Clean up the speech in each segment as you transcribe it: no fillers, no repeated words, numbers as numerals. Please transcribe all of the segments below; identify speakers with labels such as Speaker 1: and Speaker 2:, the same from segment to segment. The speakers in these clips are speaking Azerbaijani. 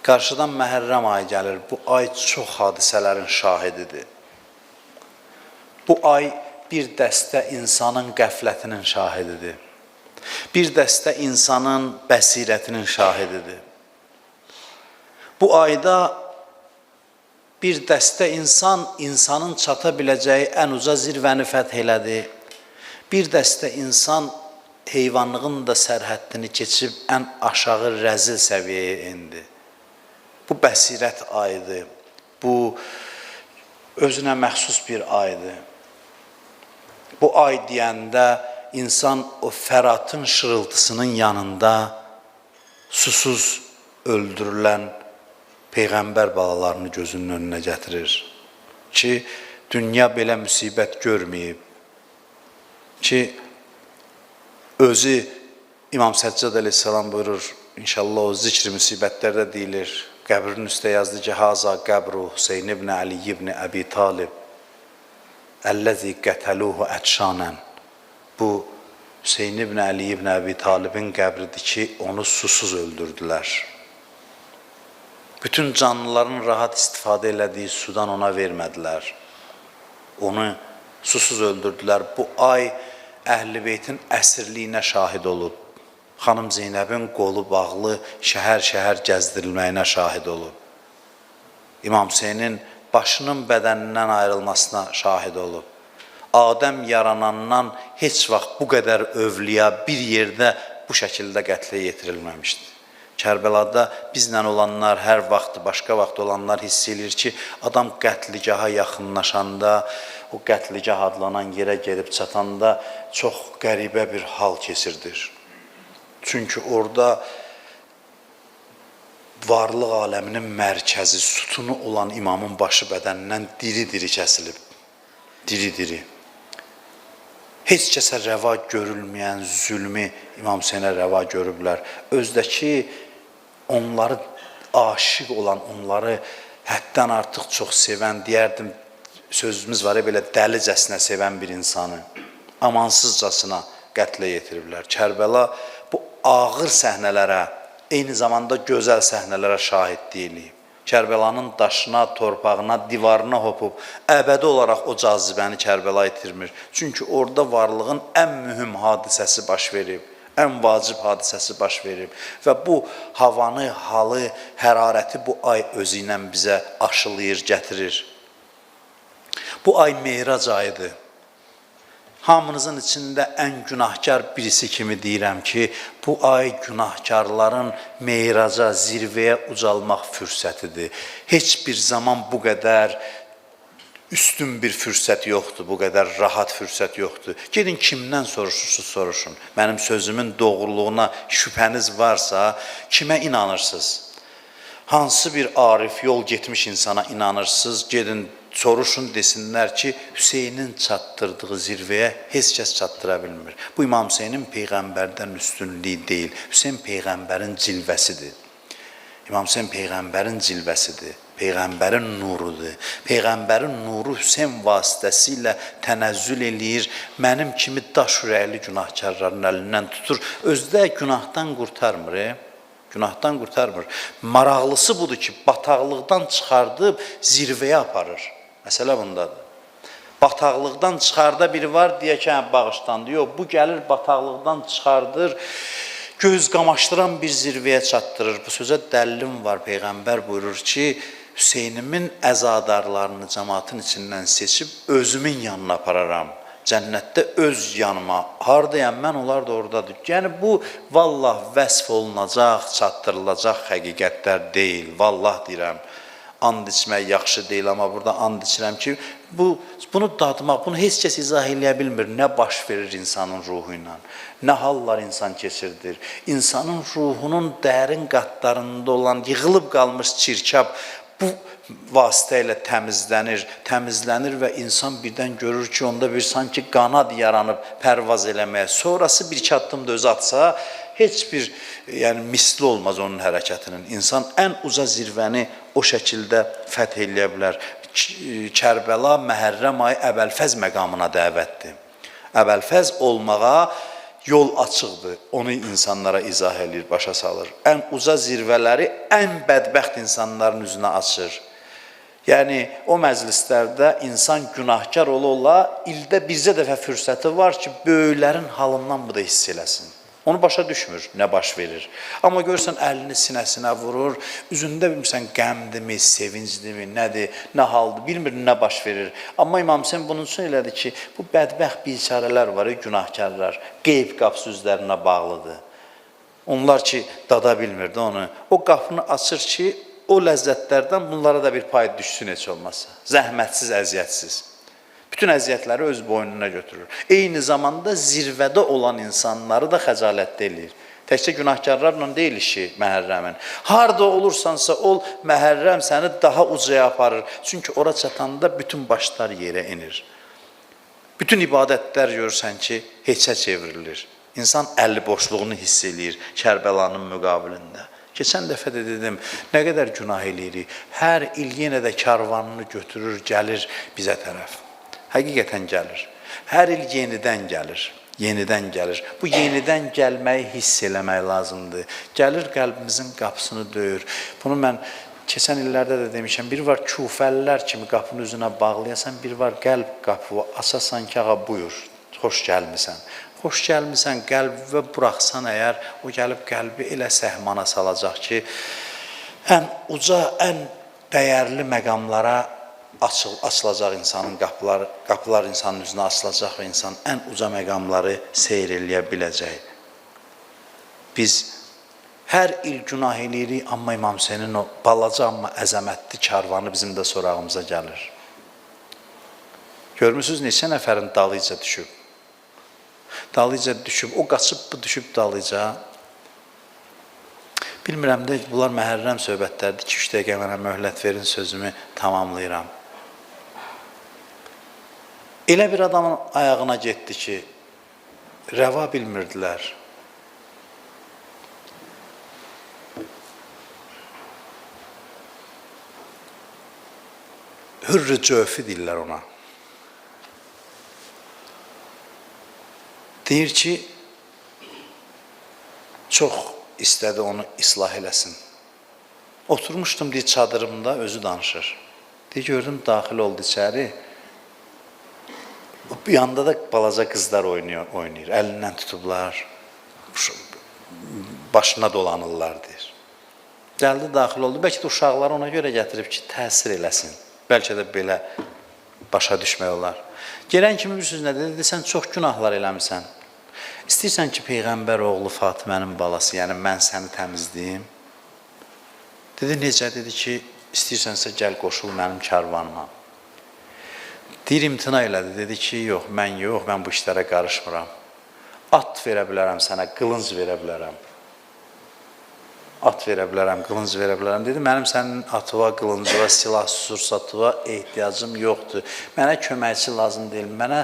Speaker 1: Qarşıdan Məhərrəm ayı gəlir. Bu ay çox hadisələrin şahididir. Bu ay bir dəstə insanın qəflətinin şahididir. Bir dəstə insanın bəsirətinin şahididir. Bu ayda bir dəstə insanın çata biləcəyi ən uca zirvəni fəth elədi. Bir dəstə insan heyvanlığın da sərhəddini keçib ən aşağı rəzil səviyyəyə indi. Bu bəsirət ayıdır. Bu özünə məxsus bir aydır. Bu ay deyəndə insan o Fəratın şırıltısının yanında susuz öldürülən Peyğəmbər balalarını gözünün önünə gətirir. Ki, dünya belə müsibət görməyib. Ki, özü İmam Səccad əleyhissalam buyurur, inşallah o zikr-i müsibətlərdə deyilir, qəbrinin üstə yazdı ki, Haza qəbru Hüseyin ibn Ali ibn Əbi Talib, Əlləzi qətəluhu ətşanən. Bu, Hüseyin ibn Ali ibn Əbi Talibin qəbridir ki, onu susuz öldürdülər. Bütün canlıların rahat istifadə elədiyi sudan ona vermədilər. Onu susuz öldürdülər. Bu ay Əhl-i Beytin əsirliyinə şahid olub. Xanım Zeynəbin qolu bağlı şəhər-şəhər gəzdirilməyinə şahid olub. İmam Hüseynin başının bədənindən ayrılmasına şahid olub. Adəm yaranandan heç vaxt bu qədər övliya bir yerdə bu şəkildə qətlə yetirilməmişdir. Kərbəlada bizlə olanlar, hər vaxt, başqa vaxt olanlar hiss edir ki, adam qətligaha yaxınlaşanda, o qətligah adlanan yerə gedib çatanda çox qəribə bir hal keçirdir. Çünki orada varlıq aləminin mərkəzi, sütunu olan imamın başı bədənindən diri-diri kəsilib. Diri-diri. Heç kəsə rəva görülməyən zülmü İmam Hüseynə rəva görüblər. Özdəki onları aşiq olan, onları həddən artıq çox sevən, deyərdim, sözümüz var ya, belə dəlicəsinə sevən bir insanı amansızcasına qətlə yetiriblər. Kərbəla bu ağır səhnələrə, eyni zamanda gözəl səhnələrə şahid deyilir. Kərbəlanın daşına, torpağına, divarına hopub, əbədi olaraq o cazibəni Kərbəla itirmir. Çünki orada varlığın ən mühüm hadisəsi baş verib, ən vacib hadisəsi baş verib. Və bu havanı, halı, hərarəti bu ay özü ilə bizə aşılayır, gətirir. Bu ay Meyrac ayıdır. Hamınızın içində ən günahkar birisi kimi deyirəm ki, bu ay günahkarların meyraca, zirvəyə ucalmaq fürsətidir. Heç bir zaman bu qədər üstün bir fürsət yoxdur, bu qədər rahat fürsət yoxdur. Gedin kimdən soruşursunuz, soruşun. Mənim sözümün doğruluğuna şübhəniz varsa, kimə inanırsınız? Hansı bir arif, yol getmiş insana inanırsınız, gedin soruşun, desinlər ki, Hüseynin çatdırdığı zirvəyə heç kəs çatdıra bilmir. Bu İmam Hüseynin Peyğəmbərdən üstünlüyü deyil, Hüseyin Peyğəmbərin cilvəsidir. İmam Hüseyin Peyğəmbərin cilvəsidir, Peyğəmbərin nurudur. Peyğəmbərin nuru Hüseyin vasitəsilə tənəzzül eləyir, mənim kimi daş ürəkli günahkarların əlindən tutur, özdə günahdan qurtarmır. Günahdan qurtarmır. Maraqlısı budur ki, bataqlıqdan çıxardıb zirvəyə aparır. Məsələ bundadır. Bataqlıqdan çıxarda biri var, deyək ki, bağışlandı. Yox, bu gəlir bataqlıqdan çıxardır, göz qamaşdıran bir zirvəyə çatdırır. Bu sözə dəlilim var, Peyğəmbər buyurur ki, Hüseynimin əzadarlarını cəmaatın içindən seçib özümün yanına apararam. Cənnətdə öz yanıma, haradayam mən, onlar da oradadır. Yəni bu, vallah vəsf olunacaq, çatdırılacaq həqiqətlər deyil, vallah deyirəm. And içmək yaxşı deyil, amma burada and içirəm ki, bunu dadmaq, bunu heç kəs izah eləyə bilmir. Nə baş verir insanın ruhu ilə, nə hallar insan keçirdir. İnsanın ruhunun dərin qatlarında olan, yığılıb qalmış çirkab, bu vasitə ilə təmizlənir və insan birdən görür ki, onda bir sanki qanad yaranıb pərvaz eləməyə. Sonrası bir-iki addım da özü atsa, heç bir misli olmaz onun hərəkətinin. İnsan ən uca zirvəni o şəkildə fəth eləyə bilər. Kərbəla Məhərrəm ayı Əbəlfəz məqamına dəvətdir. Əbəlfəz olmağa yol açıqdır, onu insanlara izah edir, başa salır. Ən uca zirvələri ən bədbəxt insanların üzünə açır. Yəni, o məclislərdə insan günahkar ola-ola ildə bircə dəfə fürsəti var ki, böyüklərin halından bu da hiss eləsin. Onu başa düşmür, nə baş verir. Amma görürsən, əlini sinəsinə vurur, üzündə bilmirsən, qəmdimi, sevincdimi, nədir, nə haldır, bilmir, nə baş verir. Amma İmam Hüseyin bunun üçün elədi ki, bu bədbəxt biçarələr var, günahkarlar, qeyb qapısı üzlərinə bağlıdır. Onlar ki, dada bilmirdi onu. O qapını açır ki, o ləzzətlərdən bunlara da bir pay düşsün heç olmazsa. Zəhmətsiz, əziyyətsiz. Bütün əziyyətləri öz boynuna götürür. Eyni zamanda zirvədə olan insanları da xəcalətdə eləyir. Təkcə günahkarlarla deyil işi Məhərrəmin. Harada olursansa ol, Məhərrəm səni daha ucaya aparır. Çünki ora çatanda bütün başlar yerə inir. Bütün ibadətlər görürsən ki, heçə çevrilir. İnsan əli boşluğunu hiss eləyir Kərbəlanın müqabilində. Keçən dəfə də dedim, nə qədər günah eləyirik. Hər il yenə də karvanını götürür, gəlir bizə tərəf. Həqiqətən gəlir. Hər il yenidən gəlir. Yenidən gəlir. Bu yenidən gəlməyi hiss eləmək lazımdır. Gəlir qəlbimizin qapısını döyür. Bunu mən keçən illərdə də demişəm. Bir var küfəllər kimi qapının üzünə bağlayasan, bir var qəlb qapı açasan ki, ağa buyur, xoş gəlmisən. Xoş gəlmisən, qəlbə buraxsan əgər, o gəlib qəlbi elə səhmana salacaq ki, ən uca, ən dəyərli məqamlara açılacaq insanın qapılar insanın üzünə açılacaq və insan ən uca məqamları seyr eləyə biləcək. Biz hər il günah eləyirik, amma İmam Hüseynin o balaca, amma əzəmətli karvanı bizim də sorağımıza gəlir. Görmürsünüz, neçə nəfərin dalıca düşüb. Dalıca düşüb, o qaçıb, bu düşüb dalıca. Bilmirəm də, bunlar Məhərrəm söhbətlərdir. 2-3 dəqiqə mənə möhlət verin, sözümü tamamlayıram. Elə bir adamın ayağına getdi ki, rəva bilmirdilər. Hürr-i cöfi deyirlər ona. Deyir ki, çox istədi onu islah eləsin. Oturmuşdum, deyir, çadırımda, özü danışır. Deyir, gördüm, daxil oldu içəri. Bir yanda da balaca qızlar oynayır, əlindən tutublar, başına dolanırlar, deyir. Gəldi, daxil oldu, bəlkə də uşaqları ona görə gətirib ki, təsir eləsin. Bəlkə də belə başa düşmək olar. Gələn kimi bir söz nə dedi? Sən çox günahlar eləmirsən. İstəyirsən ki, Peyğəmbər oğlu Fatimənin balası, yəni mən səni təmizləyim. Dedi, necə? Dedi ki, istəyirsənsə gəl qoşul mənim karvanıma. Deyir, imtina elədi. Dedi ki, yox, mən bu işlərə qarışmıram. At verə bilərəm sənə, qılınc verə bilərəm. At verə bilərəm, qılınc verə bilərəm. Dedi, mənim sənin atıva, qılıncıva, silah sursatıva ehtiyacım yoxdur. Mənə köməkçi lazım deyil, mənə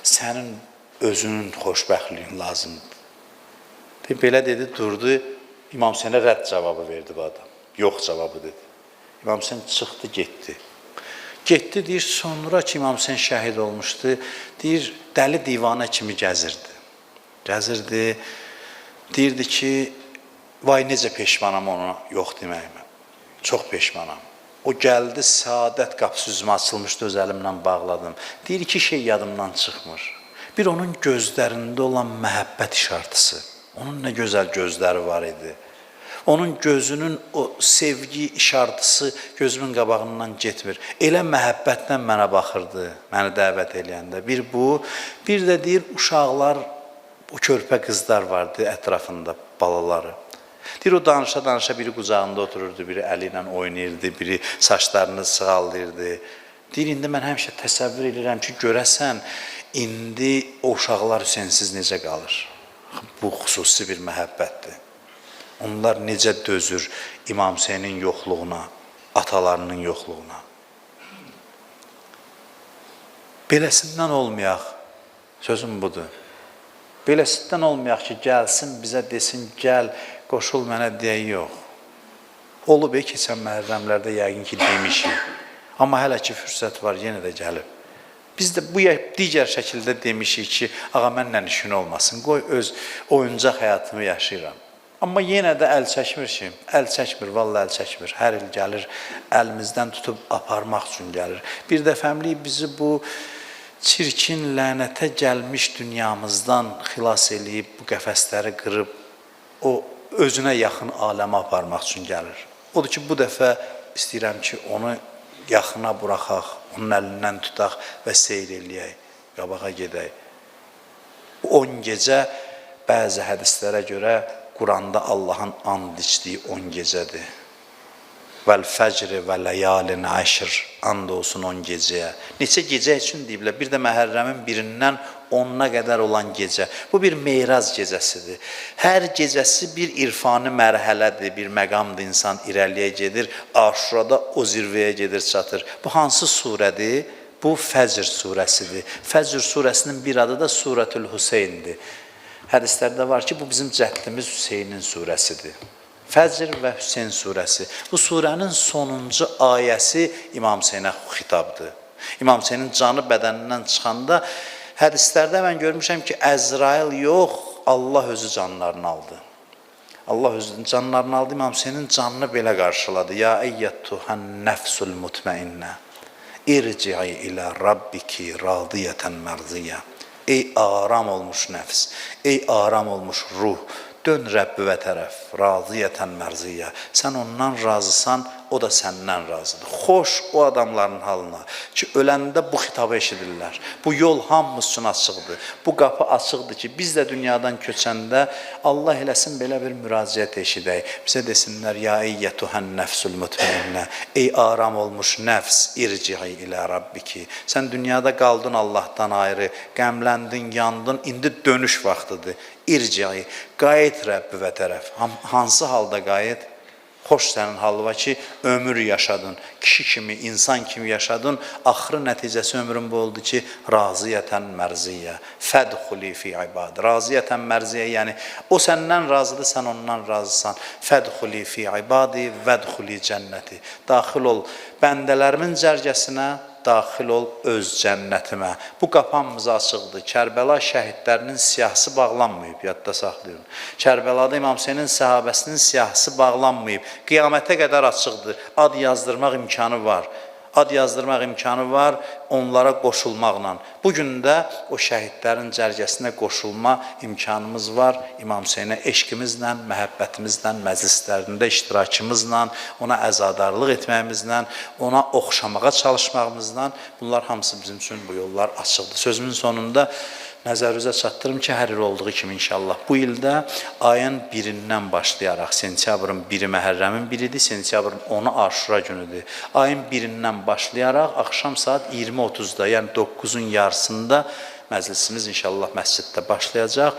Speaker 1: sənin özünün xoşbəxtliyin lazımdır. Deyib, belə dedi, durdu, İmam Hüseynə rədd cavabı verdi bu adam. Yox cavabı dedi. İmam Hüseyn çıxdı, getdi. Getdi, deyir, sonra ki, İmam Hüseyn şəhid olmuşdu, deyir, dəli divanə kimi gəzirdi. Gəzirdi, deyirdi ki, vay necə peşmanam ona yox deməyimə. Çox peşmanam. O gəldi, səadət qapısı üzümə açılmışdı, öz əlimlə bağladım. Deyir, iki şey yadımdan çıxmır. Bir onun gözlərində olan məhəbbət işartısı. Onun nə gözəl gözləri var idi. Onun gözünün o sevgi işartısı gözümün qabağından getmir. Elə məhəbbətlə mənə baxırdı, məni dəvət eləyəndə. Bir bu, bir də deyir, uşaqlar, o körpə qızlar vardı ətrafında, balaları. Deyir, o danışa-danışa biri qucağında otururdu, biri əli ilə oynayırdı, biri saçlarını sığallayırdı. Deyir, indi mən həmişə təsəvvür edirəm ki, görəsən, indi o uşaqlar Hüseynsiz necə qalır? Bu xüsusi bir məhəbbətdir. Onlar necə dözür İmam Hüseynin yoxluğuna, atalarının yoxluğuna. Beləsindən olmayaq, sözüm budur. Beləsindən olmayaq ki, gəlsin, bizə desin, gəl, qoşul mənə deyək, yox. Olub, keçən məhərrəmlərdə yəqin ki, demişik. Amma hələ ki, fürsət var, yenə də gəlib. Biz də bu digər şəkildə demişik ki, ağa mənlə işin olmasın, qoy öz oyuncaq həyatımı yaşayıram. Amma yenə də əl çəkmir ki, əl çəkmir, vallahi əl çəkmir. Hər il gəlir, əlimizdən tutub aparmaq üçün gəlir. Bir dəfəmlik bizi bu çirkin, lənətə gəlmiş dünyamızdan xilas eləyib, bu qəfəsləri qırıb, o özünə yaxın aləmə aparmaq üçün gəlir. Odur ki, bu dəfə istəyirəm ki, onu yaxına buraxaq, onun əlindən tutaq və seyr eləyək, qabağa gedək. 10 gecə bəzi hədislərə görə Quranda Allahın and içdiyi 10 gecədir. Vəl fəcri və ləyalin əşr, and olsun 10 gecəyə. Neçə gecə üçün deyiblər, bir də Məhərrəmin 1-dən 10-na qədər olan gecə. Bu bir meyraz gecəsidir. Hər gecəsi bir irfani mərhələdir, bir məqamdır, insan irəliyə gedir, Aşurada o zirvəyə gedir, çatır. Bu hansı surədir? Bu Fəcr surəsidir. Fəcr surəsinin bir adı da Surətül Hüseyndir. Hədislərdə var ki, bu bizim cəddimiz Hüseynin surəsidir. Fəcr və Hüseyn surəsi. Bu surənin sonuncu ayəsi İmam Hüseynə xitabdır. İmam Hüseynin canı bədənindən çıxanda hədislərdə mən görmüşəm ki, Əzrail yox, Allah özü canlarını aldı. Allah özü canlarını aldı, İmam Hüseynin canını belə qarşıladı. Ya eyyəttuhən nəfsul mutmainnə, irci'i ilə rabbiki radiyətən mərziyyə. Ey aram olmuş nəfs, ey aram olmuş ruh, dön Rəbbivə tərəf, raziyətən mərziyyə. Sən ondan razısan, o da səndən razıdır. Xoş o adamların halına ki, öləndə bu xitabı eşidirlər. Bu yol hamımız üçün açıqdır. Bu qapı açıqdır ki, biz də dünyadan köçəndə Allah eləsin belə bir müraciət eşidək. Bizə desinlər, ya eyyətuhən nəfsul mutmainnə, ey aram olmuş nəfs, irci'i ilə rabbiki. Sən dünyada qaldın Allahdan ayrı, qəmləndin, yandın, indi dönüş vaxtıdır. İrci'i, qayıt Rəbbivə tərəf. Hansı halda qayıt? Xoş sənin halva ki, ömür yaşadın, kişi kimi, insan kimi yaşadın, axırı nəticəsi ömrün bu oldu ki, raziyətən mərziyyə, fədxuli fi ibad. Raziyətən mərziyyə, yəni o səndən razıdır, sən ondan razısan. Fədxuli fi ibadi, vədxuli cənnəti. Daxil ol bəndələrimin cərgəsinə, daxil ol öz cənnətimə. Bu qapağımız açıqdır. Kərbəla şəhidlərinin siyahısı bağlanmayıb, yadda saxlayın. Kərbəlada İmam Hüseynin səhabəsinin siyahısı bağlanmayıb. Qiyamətə qədər açıqdır. Ad yazdırmaq imkanı var. Ad yazdırmaq imkanı var onlara qoşulmaqla. Bugün də o şəhidlərin cərgəsinə qoşulma imkanımız var. İmam Hüseynə eşqimizlə, məhəbbətimizlə, məclislərində iştirakımızla, ona əzadarlıq etməyimizlə, ona oxşamağa çalışmağımızla, bunlar hamısı bizim üçün bu yollar açıqdır. Sözümün sonunda nəzərinizə çatdırım ki, hər il olduğu kimi inşallah bu ildə ayın 1-dən başlayaraq, sentyabrın 1-i Məhərrəmin 1-idir, sentyabrın 10-u Aşura günüdür. Ayın 1-dən başlayaraq axşam saat 20:30-da, yəni 9-un yarısında məclisimiz inşallah məsciddə başlayacaq.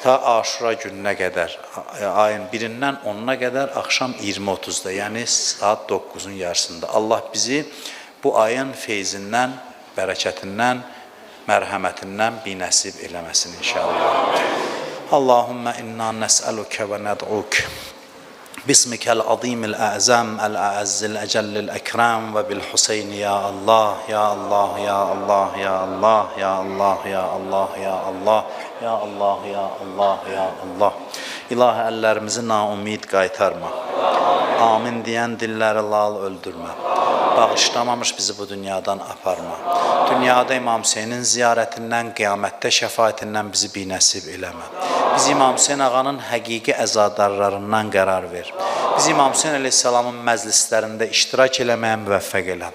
Speaker 1: Ta Aşura gününə qədər, ayın 1-dən 10-una qədər axşam 20:30-da, yəni saat 9-un yarısında. Allah bizi bu ayın feyzindən, bərəkətindən, mərhəmətindən binəsib eləməsin inşallah. Allahümmə inna nəsəlukə və nəd'uk bismikəl azimil əzəm, əl-əəzzil əcəllil əkrəm və bil-Hüseyn ya Allah, ya Allah, ya Allah, ya Allah, ya Allah, ya Allah, ya Allah, ya Allah, ya Allah, ya Allah. İlahi əllərimizi naumid qaytarma. Amin deyən dilləri lal öldürmə. Bağışlamamış bizi bu dünyadan aparma. Dünyada İmam Hüseynin ziyarətindən, qiyamətdə şəfaətindən bizi binəsib eləmə. Biz İmam Hüseyn ağanın həqiqi əzadarlarından qərar ver. Biz İmam Hüseyn əleyhissalamın məclislərində iştirak eləməyə müvəffəq elə.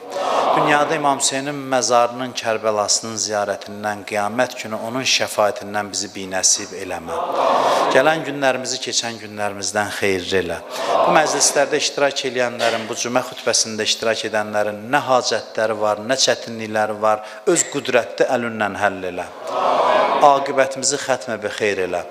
Speaker 1: Dünyada İmam Hüseynin məzarının, Kərbəlasının ziyarətindən, qiyamət günü onun şəfaətindən bizi binəsib eləmə. Gələn günlərimizi keçən günlərimizdən xeyirli elə. Bu məclislərdə iştirak edənlərin, bu cümə xütbəsində iştirak edənlərin nə hacətləri var, nə çətinlikləri var, öz qüdrətli əlinlə həll elə. Aqibətimizi xətmə bi xeyr elə.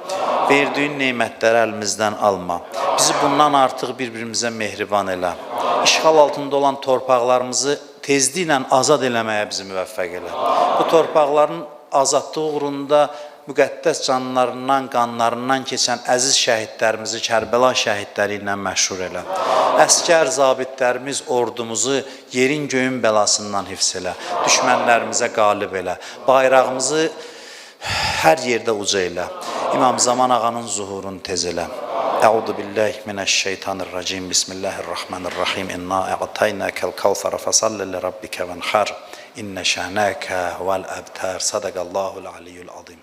Speaker 1: Verdiyin neymətləri əlimizdən alma. Bizi bundan artıq bir-birimizə mehriban elə. İşğal altında olan torpaqlarımızı tezliklə azad eləməyə bizi müvəffəq elə. Bu torpaqların azadlığı uğrunda müqəddəs canlarından, qanlarından keçən əziz şəhidlərimizi Kərbəla şəhidləri ilə məşhur elə. Əskər zabitlərimiz ordumuzu yerin göyün bəlasından hifz elə. Düşmənlərimizə qalib elə. Bayrağımızı hər yerdə uca elə. İmam Zaman ağanın zuhurunu tez elə. Əuzu billahi minəşşeytanirracim. Bismillahirrahmanirrahim. İnna a'taynakal kevser fesalli li rabbika vanhar. İnne şanaka huvel abtar. Sadaqallahul aliyyul azim.